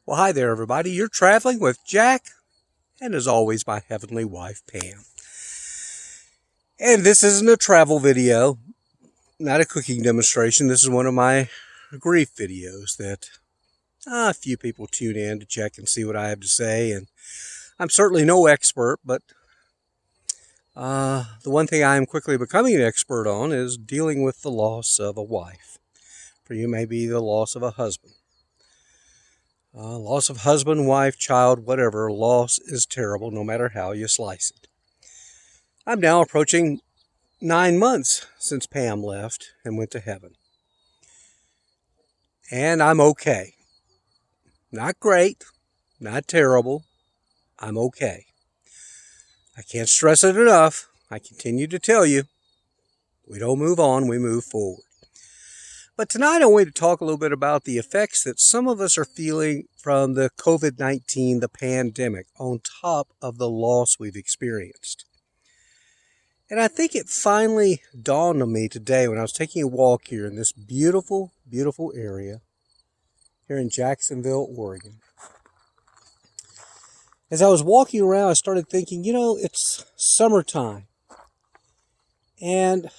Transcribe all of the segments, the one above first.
Well, hi there, everybody. You're traveling with Jack, and as always, my heavenly wife, Pam. And this isn't a travel video, not a cooking demonstration. This is one of my grief videos that a few people tune in to check and see what I have to say. And I'm certainly no expert, but the one thing I am quickly becoming an expert on is dealing with the loss of a wife. For you, may be the loss of a husband. Loss of husband, wife, child, whatever. Loss is terrible no matter how you slice it. I'm now approaching 9 months since Pam left and went to heaven. And I'm okay. Not great, not terrible. I'm okay. I can't stress it enough. I continue to tell you, we don't move on, we move forward. But tonight I want to talk a little bit about the effects that some of us are feeling from the COVID-19, the pandemic, on top of the loss we've experienced. And I think it finally dawned on me today when I was taking a walk here in this beautiful, beautiful area here in Jacksonville, Oregon. As I was walking around, I started thinking, it's summertime. And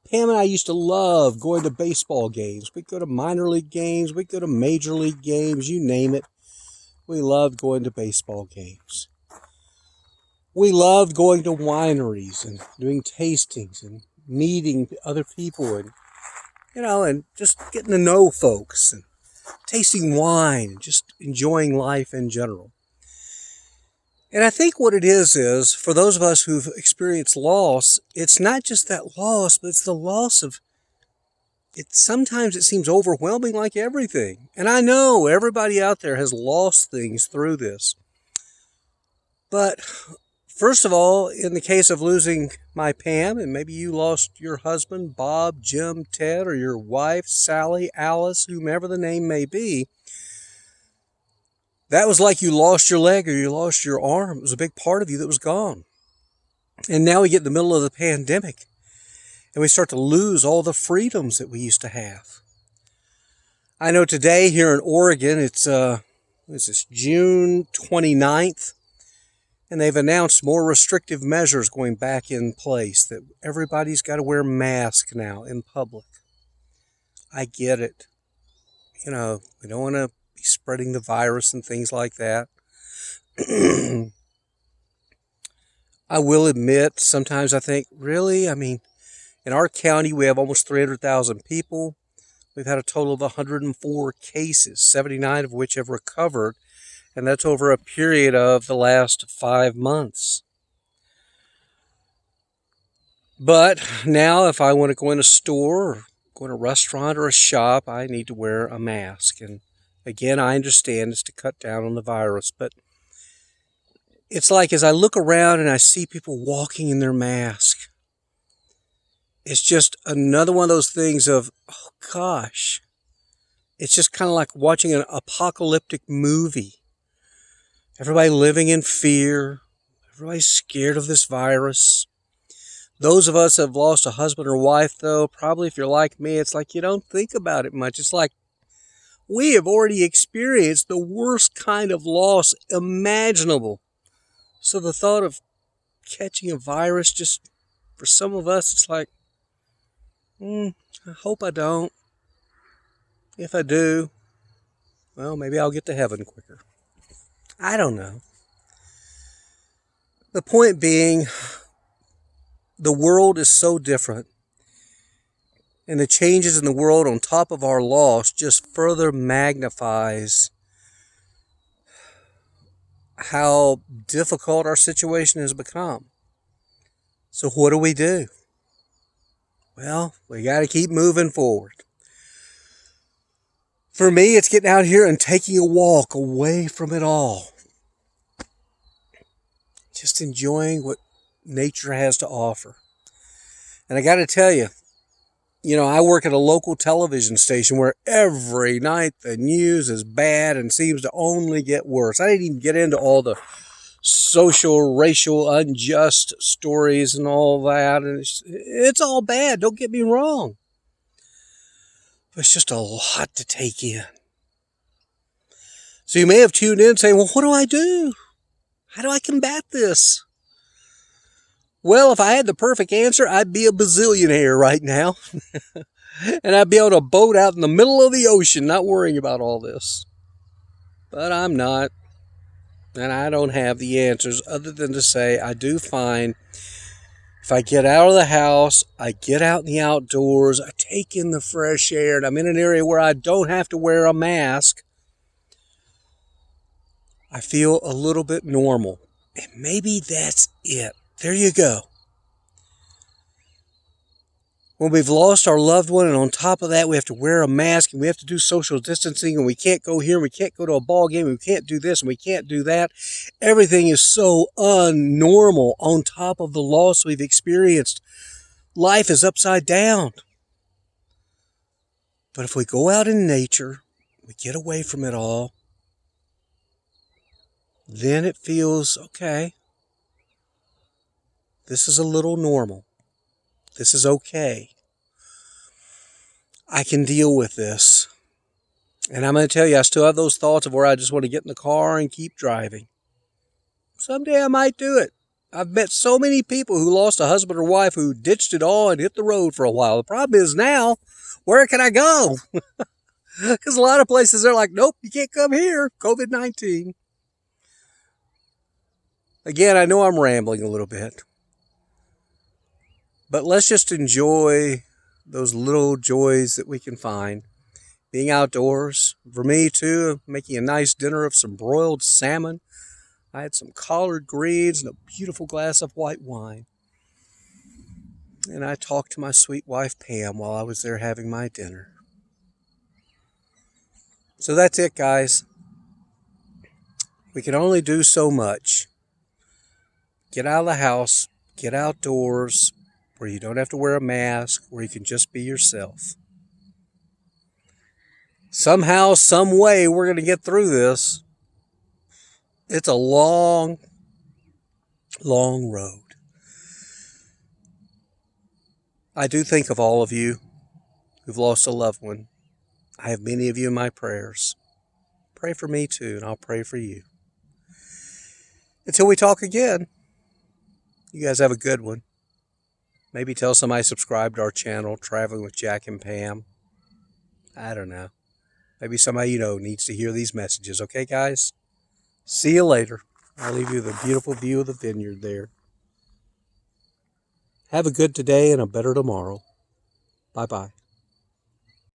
Pam and I used to love going to baseball games. We'd go to minor league games. We'd go to major league games. You name it. We loved going to baseball games. We loved going to wineries and doing tastings and meeting other people and, and just getting to know folks and tasting wine and just enjoying life in general. And I think what it is for those of us who've experienced loss, it's not just that loss, but it's the loss of it. Sometimes it seems overwhelming like everything. And I know everybody out there has lost things through this. But first of all, in the case of losing my Pam, and maybe you lost your husband, Bob, Jim, Ted, or your wife, Sally, Alice, whomever the name may be, that was like you lost your leg or you lost your arm. It was a big part of you that was gone. And now we get in the middle of the pandemic and we start to lose all the freedoms that we used to have. I know today here in Oregon, it's June 29th, and they've announced more restrictive measures going back in place, that everybody's got to wear masks now in public. I get it. We don't want to be spreading the virus and things like that. I will admit, sometimes I think, really? In our county, we have almost 300,000 people. We've had a total of 104 cases, 79 of which have recovered, and that's over a period of the last 5 months. But now, if I want to go in a store or go in a restaurant or a shop, I need to wear a mask. And again, I understand it's to cut down on the virus, but it's like as I look around and I see people walking in their mask, it's just another one of those things of, oh gosh, it's just kind of like watching an apocalyptic movie. Everybody living in fear. Everybody's scared of this virus. Those of us who have lost a husband or wife, though, probably if you're like me, it's like you don't think about it much. It's like we have already experienced the worst kind of loss imaginable. So the thought of catching a virus, just for some of us, it's like, I hope I don't. If I do, well, maybe I'll get to heaven quicker. I don't know. The point being, the world is so different. And the changes in the world on top of our loss just further magnifies how difficult our situation has become. So what do? Well, we got to keep moving forward. For me, it's getting out here and taking a walk away from it all. Just enjoying what nature has to offer. And I got to tell you, I work at a local television station where every night the news is bad and seems to only get worse. I didn't even get into all the social, racial, unjust stories and all that. And it's all bad, don't get me wrong. But it's just a lot to take in. So you may have tuned in saying, well, what do I do? How do I combat this? Well, if I had the perfect answer, I'd be a bazillionaire right now. And I'd be on a boat out in the middle of the ocean, not worrying about all this. But I'm not. And I don't have the answers other than to say I do find if I get out of the house, I get out in the outdoors, I take in the fresh air, and I'm in an area where I don't have to wear a mask, I feel a little bit normal. And maybe that's it. There you go. When we've lost our loved one, and on top of that, we have to wear a mask, and we have to do social distancing, and we can't go here, and we can't go to a ball game, and we can't do this, and we can't do that. Everything is so unnormal on top of the loss we've experienced. Life is upside down. But if we go out in nature, we get away from it all, then it feels, okay, this is a little normal. This is okay. I can deal with this. And I'm going to tell you, I still have those thoughts of where I just want to get in the car and keep driving. Someday I might do it. I've met so many people who lost a husband or wife who ditched it all and hit the road for a while. The problem is now, where can I go? Because a lot of places are like, nope, you can't come here. COVID-19. Again, I know I'm rambling a little bit. But let's just enjoy those little joys that we can find. Being outdoors. For me, too, making a nice dinner of some broiled salmon. I had some collard greens and a beautiful glass of white wine. And I talked to my sweet wife, Pam, while I was there having my dinner. So that's it, guys. We can only do so much. Get out of the house. Get outdoors, where you don't have to wear a mask, where you can just be yourself. Somehow, some way, we're going to get through this. It's a long, long road. I do think of all of you who've lost a loved one. I have many of you in my prayers. Pray for me too, and I'll pray for you. Until we talk again, you guys have a good one. Maybe tell somebody subscribe to our channel, Traveling with Jack and Pam. I don't know. Maybe somebody you know needs to hear these messages. Okay, guys? See you later. I'll leave you with a beautiful view of the vineyard there. Have a good today and a better tomorrow. Bye-bye.